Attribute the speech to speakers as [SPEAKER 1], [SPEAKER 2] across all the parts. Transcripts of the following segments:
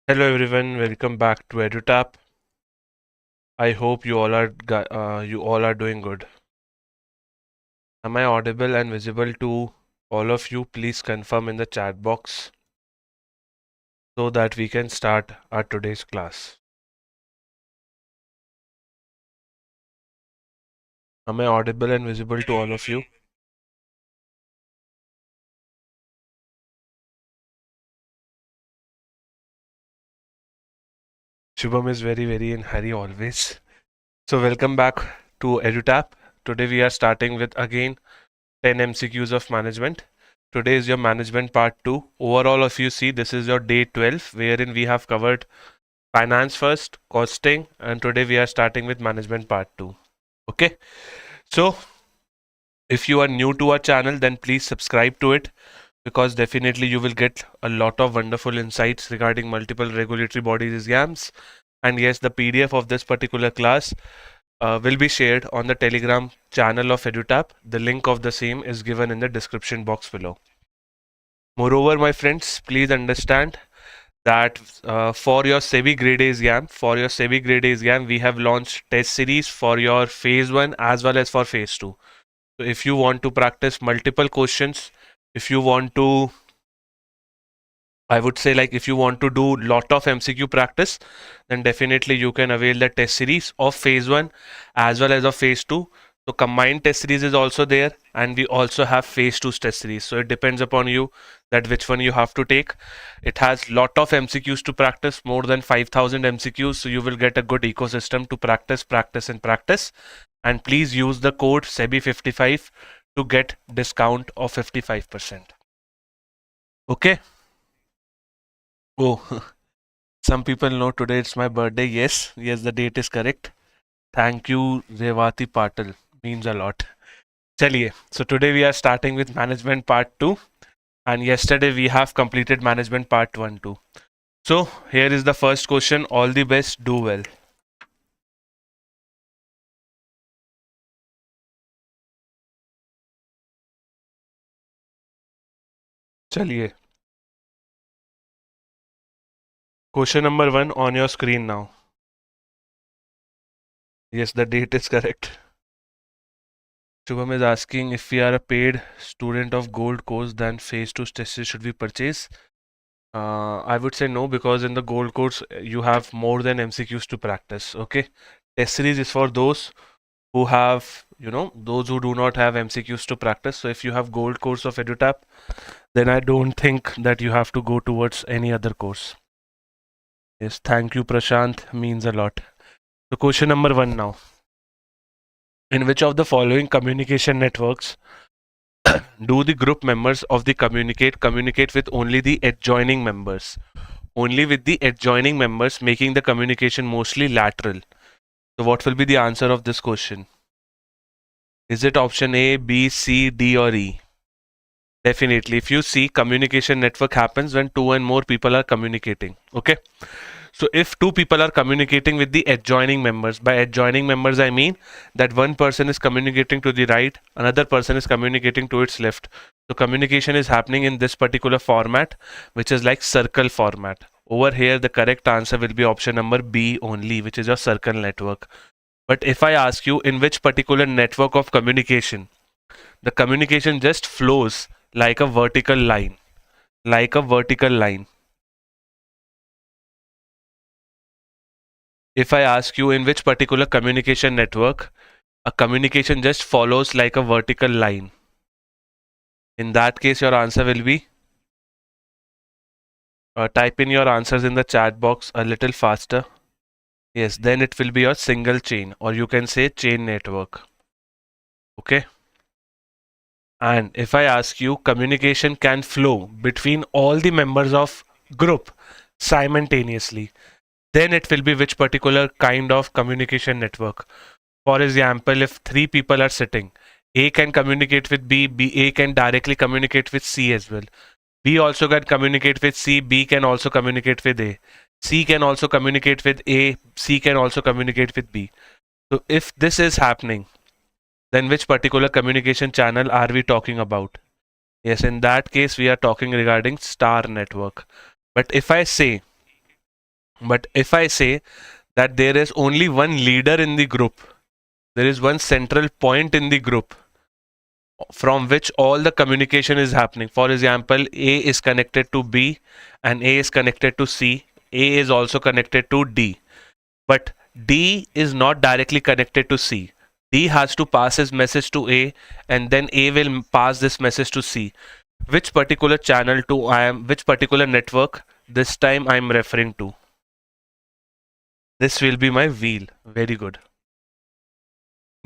[SPEAKER 1] Hello everyone, welcome back to EduTap. I hope you all are doing good. Am I audible and visible to all of you? Please confirm in the chat box so that we can start our today's class. Am I audible and visible to all of you? Shubham is very in hurry always. So welcome back to EduTap. Today we are starting with again 10 MCQs of management. Today is your management part 2. Overall, if you see, this is your day 12, wherein we have covered finance first, costing, and today we are starting with management part 2. Okay, so if you are new to our channel, then please subscribe to it because definitely you will get a lot of wonderful insights regarding multiple regulatory bodies exams. And yes, the PDF of this particular class will be shared on the Telegram channel of EduTap. The link of the same is given in the description box below. Moreover, my friends, please understand that for your SEBI Grade A exam, we have launched test series for your phase 1 as well as for phase 2. So if you want to practice multiple questions, if you want to, I would say, like, if you want to do lot of MCQ practice, then definitely you can avail the test series of phase 1 as well as of phase 2. So combined test series is also there, and we also have phase 2 test series. So it depends upon you that which one you have to take. It has lot of MCQs to practice, more than 5,000 MCQs. So you will get a good ecosystem to practice. And please use the code SEBI55 to get discount of 55%. Okay. Oh, some people know today it's my birthday. Yes, the date is correct. Thank you, Revati Patil. Means a lot. Chaliye. So today we are starting with management part 2. And yesterday we have completed management part 1 too. So here is the first question. All the best. Do well. Chaliye. Question number 1 on your screen now. Yes, the date is correct. Shubham is asking if we are a paid student of gold course, then phase 2 tests should we purchase? I would say no, because in the gold course you have more than MCQs to practice. Okay, test series is for those who have, those who do not have MCQs to practice. So if you have gold course of EduTap, then I don't think that you have to go towards any other course. Yes, thank you, Prashant. Means a lot. So question number 1 now. In which of the following communication networks do the group members of the communicate with only the adjoining members? Only with the adjoining members, making the communication mostly lateral. So what will be the answer of this question? Is it option A, B, C, D, or E? Definitely, if you see, communication network happens when 2 and more people are communicating. Okay. So if 2 people are communicating with the adjoining members, by adjoining members I mean that one person is communicating to the right, another person is communicating to its left. So communication is happening in this particular format, which is like circle format. Over here, the correct answer will be option number B only, which is your circle network. But if I ask you in which particular network of communication, the communication just flows like a vertical line, like a vertical line. If I ask you in which particular communication network, a communication just follows like a vertical line, in that case your answer will be, type in your answers in the chat box a little faster. Yes, then it will be your single chain, or you can say chain network. Okay. And if I ask you, communication can flow between all the members of group simultaneously, then it will be which particular kind of communication network. For example, if 3 people are sitting, A can communicate with B, A can directly communicate with C as well. B also can communicate with C, B can also communicate with A. C can also communicate with A, C can also communicate with B. So if this is happening, then which particular communication channel are we talking about? Yes, in that case, we are talking regarding star network. But if I say But if I say that there is only one leader in the group, there is one central point in the group from which all the communication is happening. For example, A is connected to B and A is connected to C. A is also connected to D. But D is not directly connected to C. D has to pass his message to A and then A will pass this message to C. Which particular channel to which particular network this time I am referring to? This will be my wheel. Very good.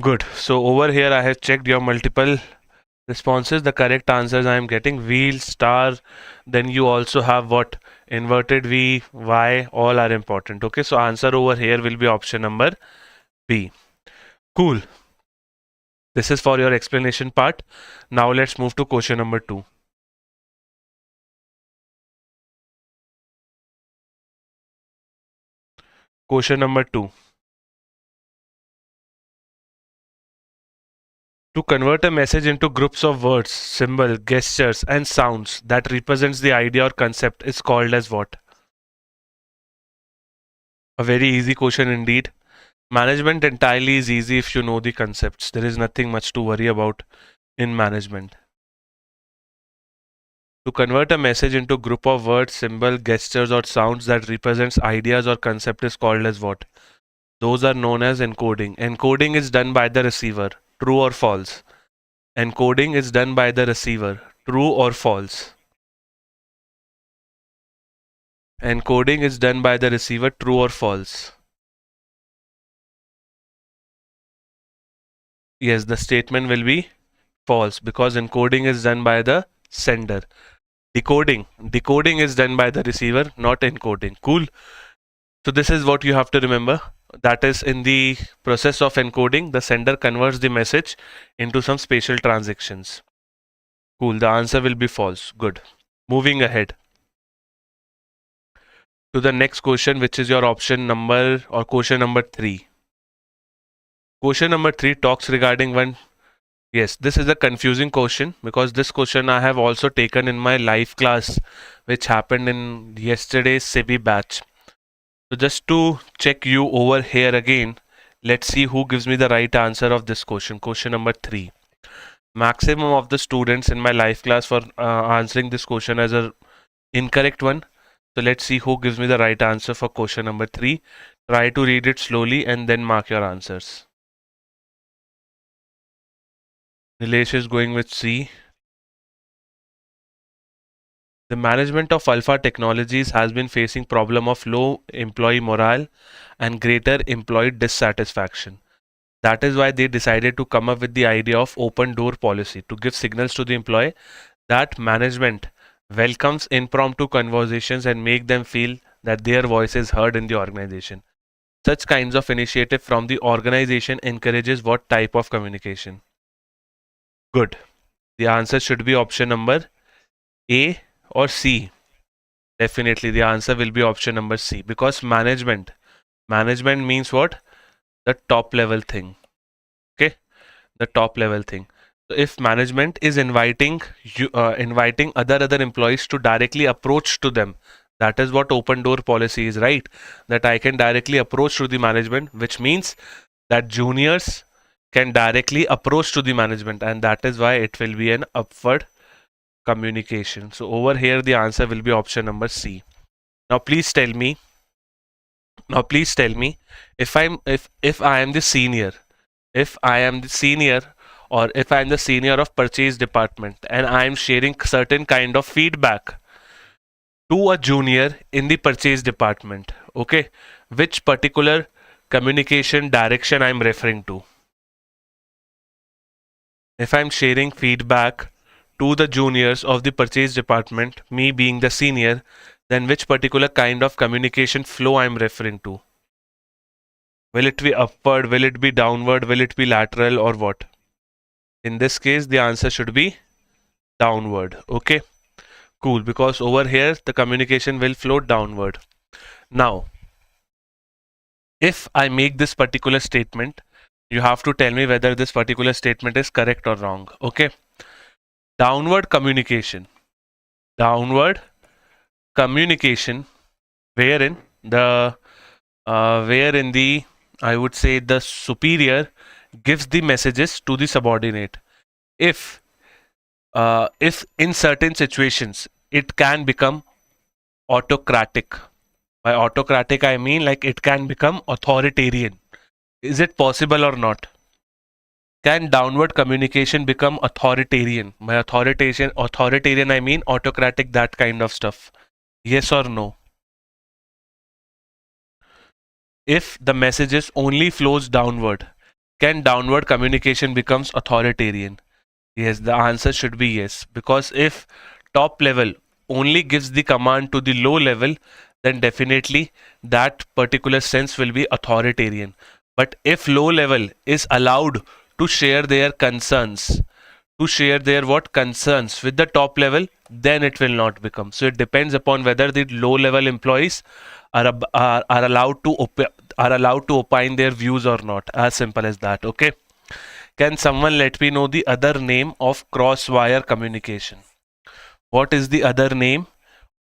[SPEAKER 1] Good. So over here I have checked your multiple responses. The correct answers I am getting wheel, star. Then you also have what? Inverted V, Y, all are important. Okay, so answer over here will be option number B. Cool. This is for your explanation part. Now let's move to question number 2. Question number 2. To convert a message into groups of words, symbols, gestures, and sounds that represents the idea or concept is called as what? A very easy question indeed. Management entirely is easy if you know the concepts. There is nothing much to worry about in management. To convert a message into group of words, symbols, gestures, or sounds that represents ideas or concept is called as what? Those are known as encoding. Encoding is done by the receiver. True or false? Encoding is done by the receiver. True or false? Encoding is done by the receiver. True or false? Yes, the statement will be false because encoding is done by the sender. Decoding is done by the receiver, not encoding. Cool. So this is what you have to remember. That is, in the process of encoding, the sender converts the message into some spatial transactions. Cool. The answer will be false. Good. Moving ahead to the next question, which is your option number or question number 3. Question number 3 talks regarding one. Yes, this is a confusing question because this question I have also taken in my live class, which happened in yesterday's SEBI batch. So just to check you over here again, let's see who gives me the right answer of this question. Question number 3. Maximum of the students in my live class for answering this question as a incorrect one. So let's see who gives me the right answer for question number 3. Try to read it slowly and then mark your answers. Nilesh is going with C. The management of Alpha Technologies has been facing problem of low employee morale and greater employee dissatisfaction. That is why they decided to come up with the idea of open door policy to give signals to the employee that management welcomes impromptu conversations and make them feel that their voice is heard in the organization. Such kinds of initiative from the organization encourages what type of communication? Good. The answer should be option number A or C. Definitely the answer will be option number C because management means what? The top level thing. Okay, the top level thing. So if management is inviting other employees to directly approach to them, that is what open door policy is, right? That I can directly approach to the management, which means that juniors can directly approach to the management, and that is why it will be an upward communication. So over here the answer will be option number C. Now please tell me if I am the senior, or if I am the senior of purchase department and I am sharing certain kind of feedback to a junior in the purchase department, okay, which particular communication direction I am referring to? If I am sharing feedback to the juniors of the purchase department, me being the senior, then which particular kind of communication flow I am referring to? Will it be upward? Will it be downward? Will it be lateral or what? In this case, the answer should be downward. Okay, cool. Because over here, the communication will flow downward. Now, if I make this particular statement, you have to tell me whether this particular statement is correct or wrong. Okay. Downward communication. Wherein the wherein the, I would say, the superior gives the messages to the subordinate. If in certain situations it can become autocratic. By autocratic, I mean like it can become authoritarian. Is it possible or not? Can downward communication become authoritarian? By authoritarian, I mean autocratic, that kind of stuff. Yes or no? If the messages only flows downward, can downward communication becomes authoritarian? Yes, the answer should be yes. Because if top level only gives the command to the low level, then definitely that particular sense will be authoritarian. But if low level is allowed to share their concerns, to share their what concerns with the top level, then it will not become. So it depends upon whether the low level employees are allowed to are allowed to opine their views or not. As simple as that. Okay. Can someone let me know the other name of cross-wire communication? What is the other name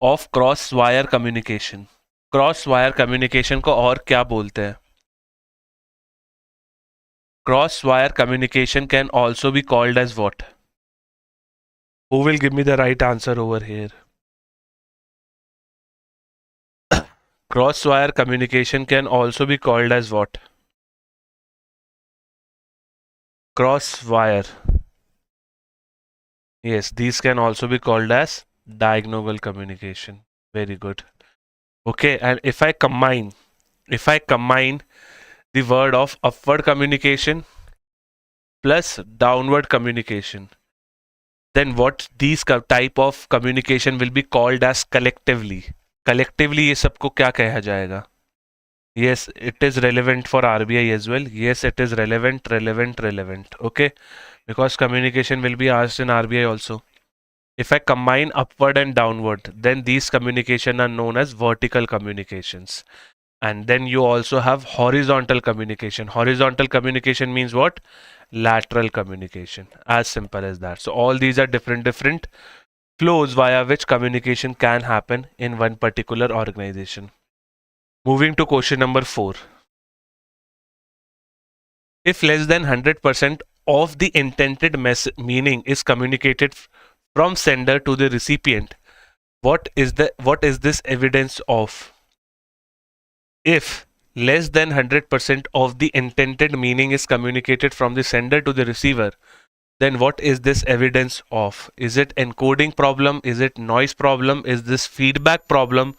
[SPEAKER 1] of cross-wire communication? Cross-wire communication को और क्या बोलते हैं? Cross-wire communication can also be called as what? Who will give me the right answer over here? Cross-wire communication can also be called as what? Cross-wire. Yes, these can also be called as diagonal communication. Very good. Okay, and if I combine the word of upward communication plus downward communication, then what these type of communication will be called as collectively? Collectively ये सबको क्या कहा जाएगा? Yes, it is relevant for RBI as well. Yes, it is relevant. Okay, because communication will be asked in RBI also. If I combine upward and downward, then these communication are known as vertical communications. And then you also have horizontal communication. Horizontal communication means what? Lateral communication. As simple as that. So all these are different flows via which communication can happen in one particular organization. Moving to question number 4. If less than 100% of the intended meaning is communicated from sender to the recipient, what is this evidence of? If less than 100% of the intended meaning is communicated from the sender to the receiver, then what is this evidence of? Is it encoding problem? Is it noise problem? Is this feedback problem?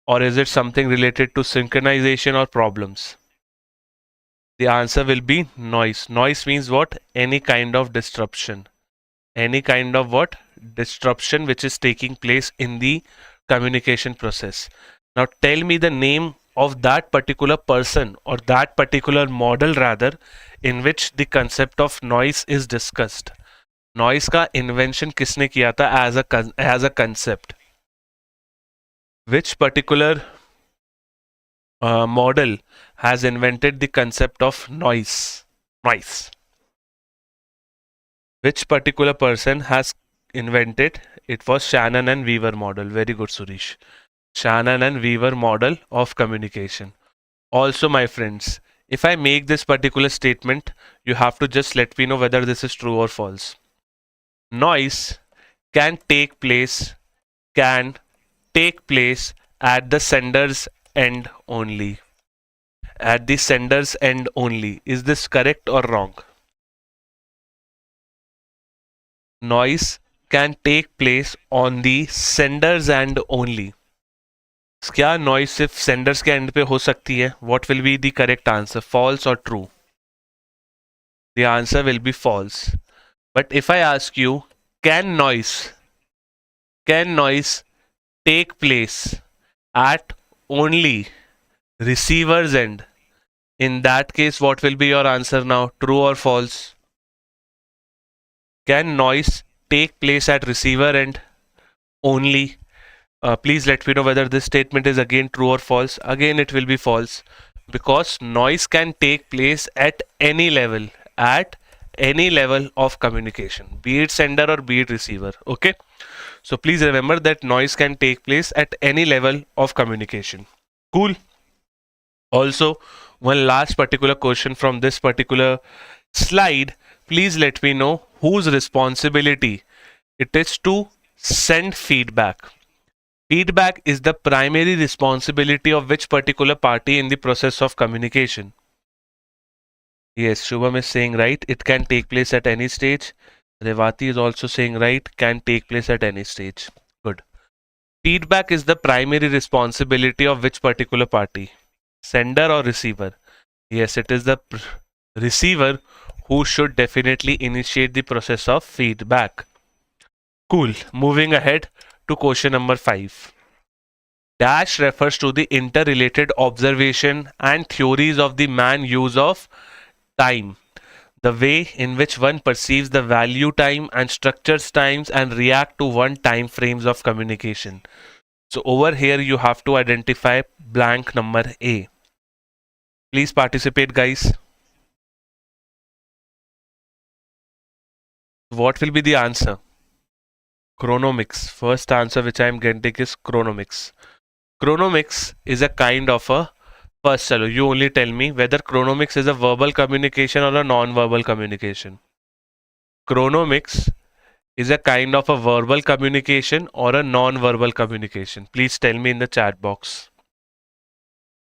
[SPEAKER 1] Or is it something related to synchronization or problems? The answer will be noise. Noise means what? Any kind of disruption. Any kind of what? Disruption which is taking place in the communication process. Now tell me the name of that particular person or that particular model rather in which the concept of noise is discussed. Noise का invention किसने किया था as a concept? Which particular model has invented the concept of noise? Which particular person has invented? It was Shannon and Weaver model. Very good, Suresh. Shannon and Weaver model of communication. Also, my friends, if I make this particular statement, you have to just let me know whether this is true or false. Noise can take place at the sender's end only. At the sender's end only. Is this correct or wrong? Noise can take place on the sender's end only. क्या noise सिर्फ Sanders के and पे हो सकती है? What will be the correct answer? False or true? The answer will be false. But if I ask you, can noise take place at only receiver's end? In that case, what will be your answer now? True or false? Can noise take place at receiver end only? Please let me know whether this statement is again true or false. Again, it will be false because noise can take place at any level of communication, be it sender or be it receiver. Okay, so please remember that noise can take place at any level of communication. Cool. Also, one last particular question from this particular slide. Please let me know whose responsibility it is to send feedback. Feedback is the primary responsibility of which particular party in the process of communication? Yes, Shubham is saying right. It can take place at any stage. Revati is also saying right. Can take place at any stage. Good. Feedback is the primary responsibility of which particular party? Sender or receiver? Yes, it is the receiver who should definitely initiate the process of feedback. Cool. Moving ahead to question number 5. Dash refers to the interrelated observation and theories of the man use of time. The way in which one perceives the value time and structures times and react to one time frames of communication. So over here you have to identify blank number A. Please participate, guys. What will be the answer? Chronomics. First answer which I am getting is chronomics. Chronomics is a kind of a first, chalo, you only tell me whether chronomics is a verbal communication or a non-verbal communication. Chronomics is a kind of a verbal communication or a non-verbal communication. Please tell me in the chat box.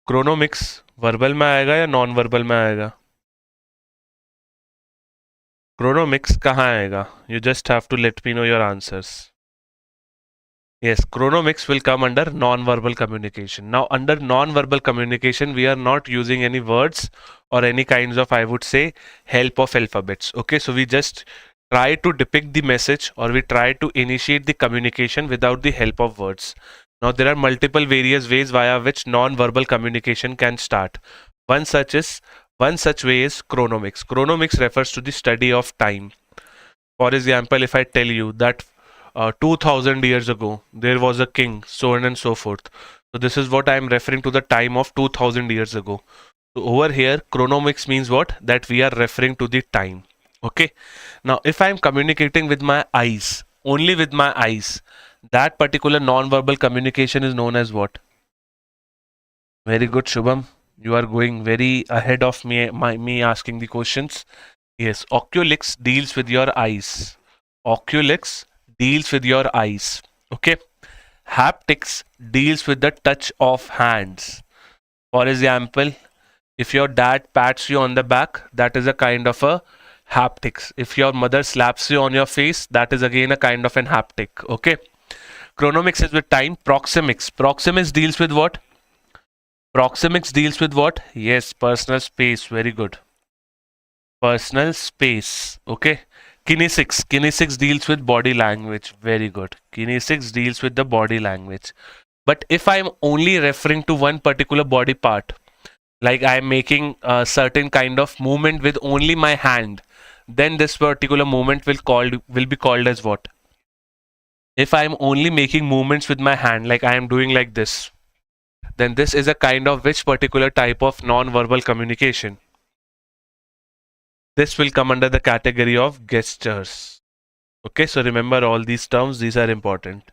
[SPEAKER 1] Chronomics verbal में आएगा या non-verbal में आएगा? Chronomics कहाँ आएगा? You just have to let me know your answers. Yes, chronomics will come under non-verbal communication. Now, under non-verbal communication, we are not using any words or any kinds of, I would say, help of alphabets. Okay, so we just try to depict the message or we try to initiate the communication without the help of words. Now, there are multiple various ways via which non-verbal communication can start. One such way is chronomics. Chronomics refers to the study of time. For example, if I tell you that 2000 years ago there was a king, so on and so forth. So this is what I am referring to, the time of 2000 years ago. So over here chronomics means what? That we are referring to the time. Okay. Now if I am communicating with my eyes, only with my eyes, that particular non-verbal communication is known as what? Very good, Shubham. You are going very ahead of me asking the questions. Yes, oculix deals with your eyes. Oculix deals with your eyes. Okay. Haptics deals with the touch of hands. For example, if your dad pats you on the back, that is a kind of a haptics. If your mother slaps you on your face, that is again a kind of an haptic. Okay. Chronomics is with time. Proxemics. Proxemics deals with what? Proxemics deals with what? Yes, personal space. Very good. Personal space. Okay. Kinesics. Kinesics deals with body language. Very good. Kinesics deals with the body language. But if I'm only referring to one particular body part, like I'm making a certain kind of movement with only my hand, then this particular movement will be called as what? If I'm only making movements with my hand, like I am doing like this, then this is a kind of which particular type of non-verbal communication? This will come under the category of gestures. Okay, so remember all these terms, these are important.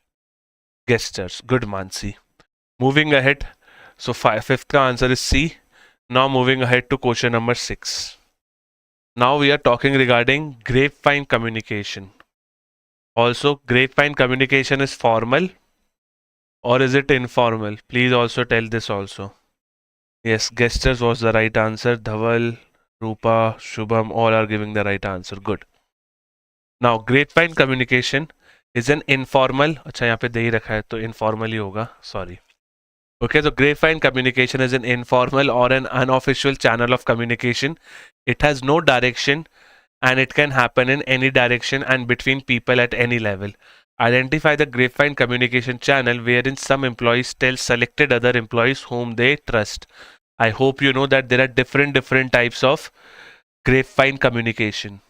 [SPEAKER 1] Gestures. Good, Mansi. Moving ahead. So fifth ka answer is C. Now moving ahead to question number 6. Now we are talking regarding grapevine communication. Also, grapevine communication is formal or is it informal? Please also tell this also. Yes, gestures was the right answer. Dhaval, Rupa, Shubham, all are giving the right answer. Good. Now, grapevine communication is an informal. अच्छा यहाँ पे दे ही रखा है तो informal ही होगा. Sorry. Okay, so grapevine communication is an informal or an unofficial channel of communication. It has no direction and it can happen in any direction and between people at any level. Identify the grapevine communication channel wherein some employees tell selected other employees whom they trust. I hope you know that there are different types of grapevine communication.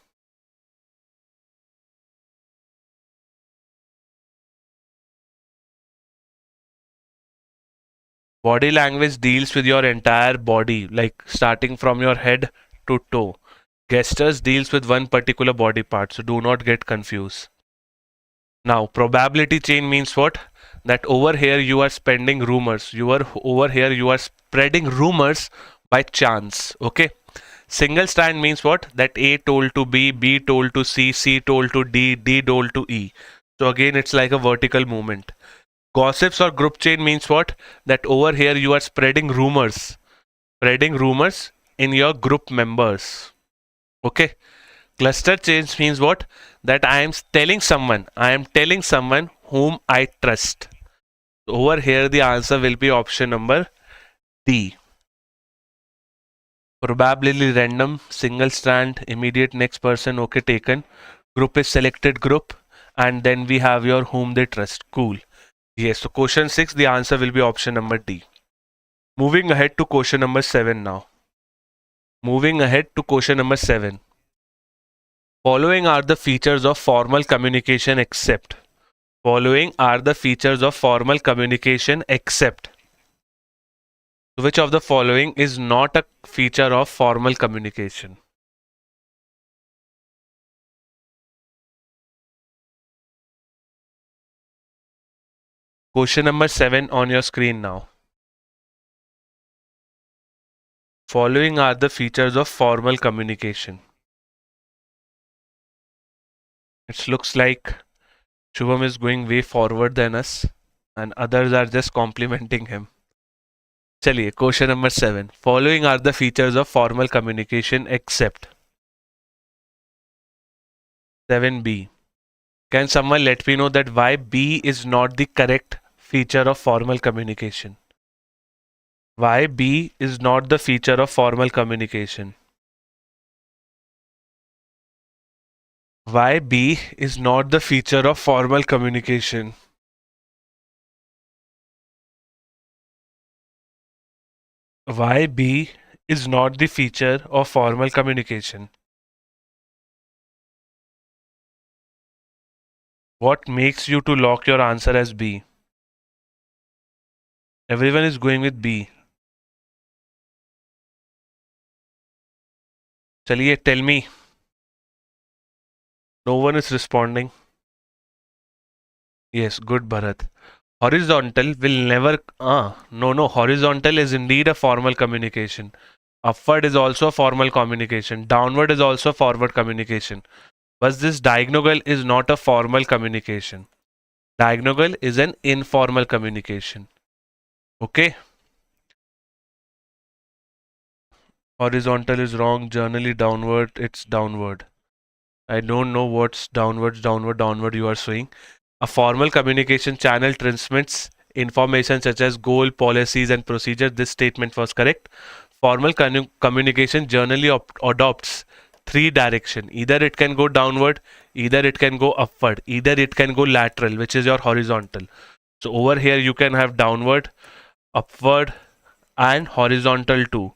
[SPEAKER 1] Body language deals with your entire body, like starting from your head to toe. Gestures deals with one particular body part, so do not get confused. Now, probability chain means what? that over here you are spending rumors. Over here you are spreading rumors by chance. Okay. Single strand means what? That A told to B, B told to C, C told to D, D told to E. So again, it's like a vertical movement. Gossips or group chain means what? That over here you are spreading rumors in your group members. Okay. Cluster change means what? That I am telling someone whom I trust. Over here the answer will be option number D. Probably random, single strand, immediate next person, okay, taken. Group is selected group, and then we have your whom they trust. Cool. Yes, so question 6, the answer will be option number D. Moving ahead to question number 7 now. Moving ahead to question number 7. Following are the features of formal communication except. Following are the features of formal communication except. Which of the following is not a feature of formal communication? Question number 7 on your screen now. Following are the features of formal communication. It looks like Shubham is going way forward than us and others are just complimenting him. Chaliye, question number 7. Following are the features of formal communication except. 7B. Can someone let me know that why B is not the correct feature of formal communication? Why B is not the feature of formal communication? Why B is not the feature of formal communication? Why B is not the feature of formal communication? What makes you to lock your answer as B? Everyone is going with B. Chaliye, tell me. No one is responding. Yes, good Bharat. Horizontal will never. No. Horizontal is indeed a formal communication. Upward is also formal communication. Downward is also forward communication. But this diagonal is not a formal communication. Diagonal is an informal communication. Okay. Horizontal is wrong. Generally downward, it's downward. I don't know what's downward you are saying. A formal communication channel transmits information such as goal, policies, and procedure. This statement was correct. Formal communication generally adopts 3 direction. Either it can go downward, either it can go upward, either it can go lateral, which is your horizontal. So over here you can have downward, upward, and horizontal too.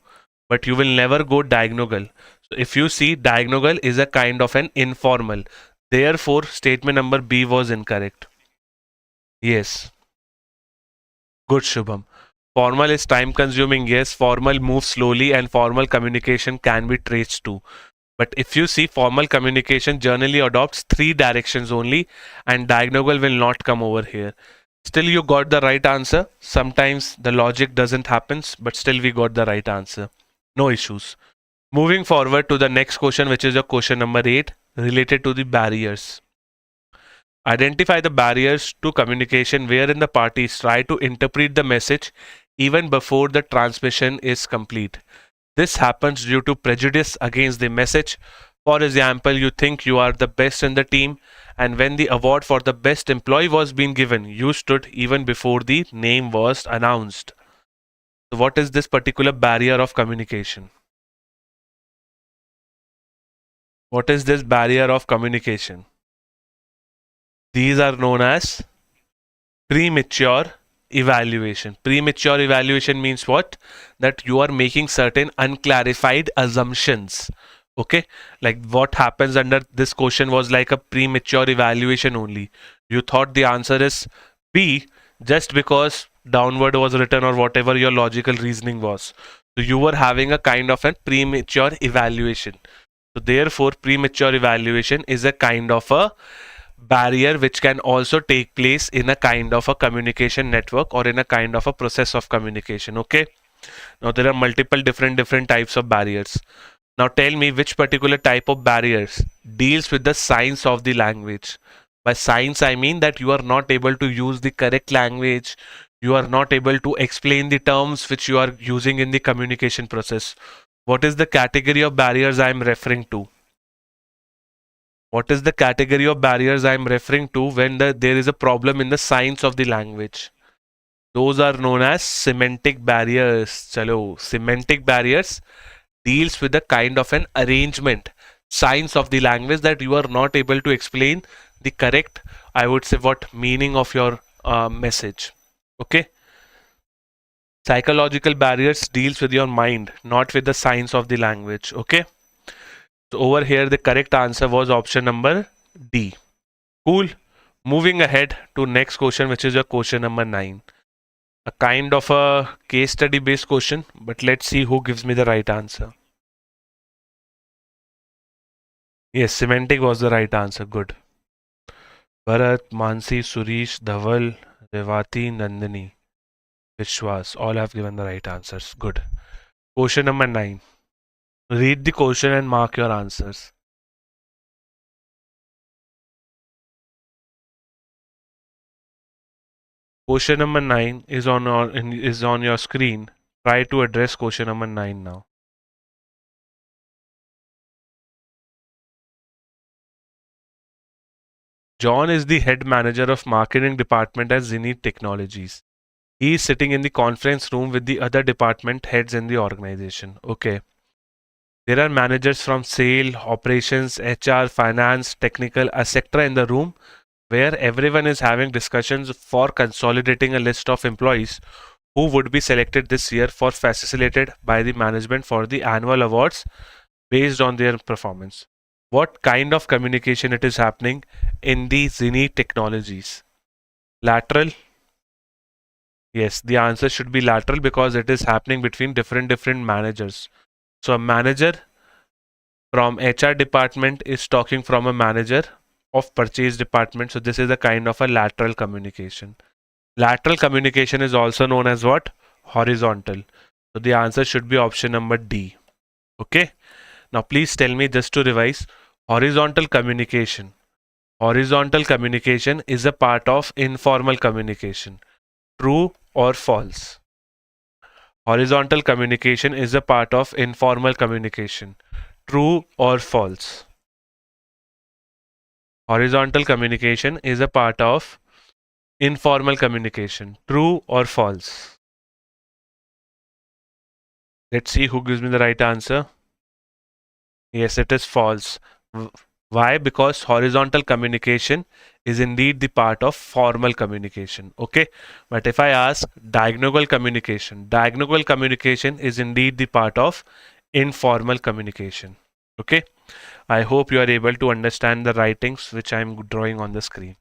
[SPEAKER 1] But you will never go diagonal. So if you see, diagonal is a kind of an informal. Therefore, statement number B was incorrect. Yes. Good, Shubham. Formal is time consuming. Yes, formal moves slowly and formal communication can be traced too. But if you see, formal communication generally adopts 3 directions only and diagonal will not come over here. Still, you got the right answer. Sometimes the logic doesn't happen, but still we got the right answer. No issues. Moving forward to the next question, which is your question number 8, related to the barriers. Identify the barriers to communication wherein the parties try to interpret the message even before the transmission is complete. This happens due to prejudice against the message. For example, you think you are the best in the team, and when the award for the best employee was being given, you stood even before the name was announced. So what is this particular barrier of communication? What is this barrier of communication? These are known as premature evaluation. Premature evaluation means what? That you are making certain unclarified assumptions. Okay, like what happens under this question was like a premature evaluation only. You thought the answer is B just because downward was written or whatever your logical reasoning was. So you were having a kind of a premature evaluation. So therefore, premature evaluation is a kind of a barrier which can also take place in a kind of a communication network or in a kind of a process of communication. Okay, now there are multiple different types of barriers. Now tell me which particular type of barriers deals with the science of the language. By science I mean that you are not able to use the correct language, you are not able to explain the terms which you are using in the communication process. What is the category of barriers I am referring to? What is the category of barriers I am referring to when there is a problem in the science of the language? Those are known as semantic barriers. Chalo, semantic barriers deals with a kind of an arrangement, science of the language, that you are not able to explain the correct, I would say, what meaning of your message. Okay. Psychological barriers deals with your mind, not with the science of the language. Okay. So over here, the correct answer was option number D. Cool. Moving ahead to next question, which is your question number 9. A kind of a case study based question, but let's see who gives me the right answer. Yes, semantic was the right answer. Good. Bharat, Mansi, Surish, Dhaval, Revati, Nandini, Vishwas, all have given the right answers. Good. Question number 9. Read the question and mark your answers. Question number 9 is on your screen. Try to address question number 9 now. John is the head manager of marketing department at Zenith Technologies. He is sitting in the conference room with the other department heads in the organization. Okay. There are managers from sale, operations, HR, finance, technical, etc. in the room where everyone is having discussions for consolidating a list of employees who would be selected this year for facilitated by the management for the annual awards based on their performance. What kind of communication it is happening in the Zenith Technologies? Lateral? Yes, the answer should be lateral because it is happening between different managers. So a manager from HR department is talking from a manager of purchase department. So this is a kind of a lateral communication. Lateral communication is also known as what? Horizontal. So the answer should be option number D. Okay. Now please tell me, just to revise, horizontal communication. Horizontal communication is a part of informal communication. True or false? Horizontal communication is a part of informal communication. True or false? Horizontal communication is a part of informal communication. True or false? Let's see who gives me the right answer. Yes, it is false. Why? Because horizontal communication is indeed the part of formal communication. Okay. But if I ask diagonal communication is indeed the part of informal communication. Okay. I hope you are able to understand the writings which I am drawing on the screen.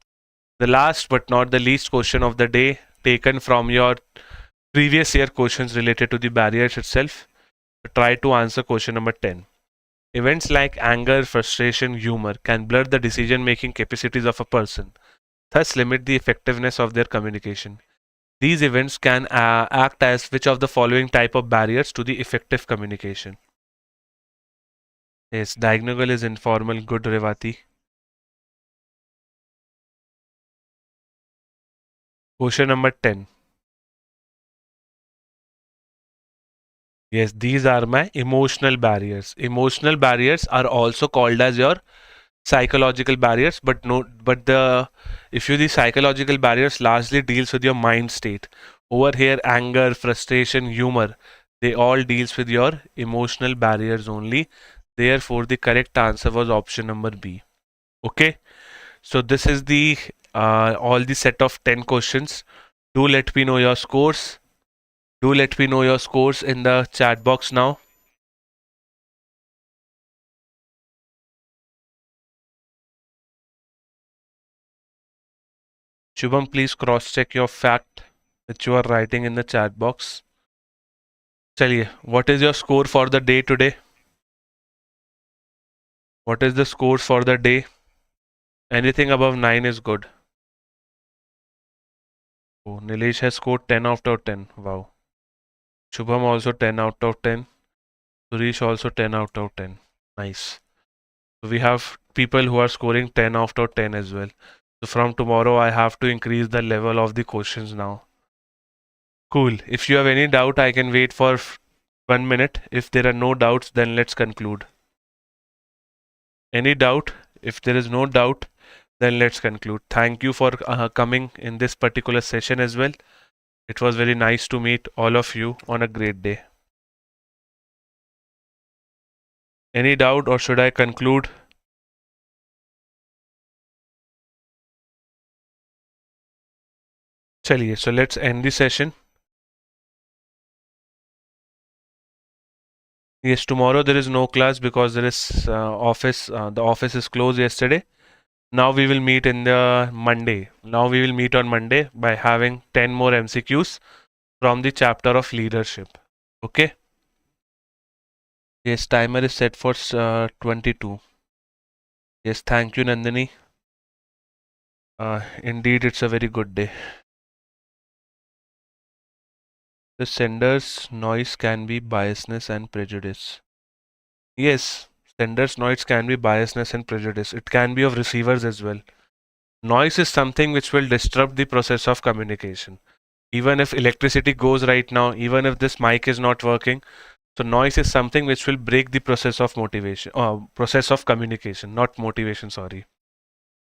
[SPEAKER 1] The last but not the least question of the day, taken from your previous year questions related to the barriers itself. Try to answer question number 10. Events like anger, frustration, humor can blur the decision-making capacities of a person, thus limit the effectiveness of their communication. These events can act as which of the following type of barriers to the effective communication? Yes, diagonal is informal. Good, Revati. Question number 10. Yes, these are my emotional barriers. Emotional barriers are also called as your psychological barriers, but the psychological barriers largely deals with your mind state. Over here, anger, frustration, humor, they all deals with your emotional barriers only. Therefore, the correct answer was option number B. Okay, so this is the all the set of 10 questions. Do let me know your scores. Do let me know your scores in the chat box now. Shubham, please cross check your fact that you are writing in the chat box. Chaliye, what is your score for the day today? What is the score for the day? Anything above 9 is good. Oh, Nilesh has scored 10 out of 10. Wow. Shubham also 10 out of 10. Suresh also 10 out of 10. Nice. So we have people who are scoring 10 out of 10 as well. So from tomorrow, I have to increase the level of the questions now. Cool. If you have any doubt, I can wait for 1 minute. If there are no doubts, then let's conclude. Any doubt? If there is no doubt, then let's conclude. Thank you for coming in this particular session as well. It was very nice to meet all of you on a great day. Any doubt or should I conclude? Chaliye, so let's end the session. Yes, tomorrow there is no class because there is office. The office is closed yesterday. Now we will meet in the Monday. Now we will meet on Monday by having 10 more MCQs from the chapter of leadership. Okay. Yes, timer is set for 22. Yes, thank you, Nandini. Indeed, it's a very good day. The sender's noise can be biasness and prejudice. Yes, sender's noise can be biasness and prejudice. It can be of receivers as well. Noise is something which will disrupt the process of communication. Even if electricity goes right now, even if this mic is not working, so noise is something which will break the process of motivation, process of communication, not motivation, sorry.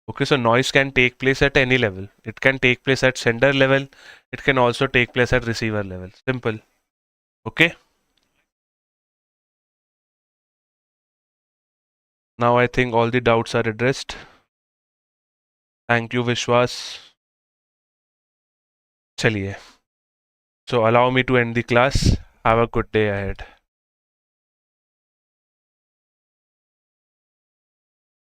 [SPEAKER 1] Okay, so noise can take place at any level. It can take place at sender level. It can also take place at receiver level. Simple. Okay. Now I think all the doubts are addressed. Thank you, Vishwas. Chaliye. So allow me to end the class. Have a good day ahead.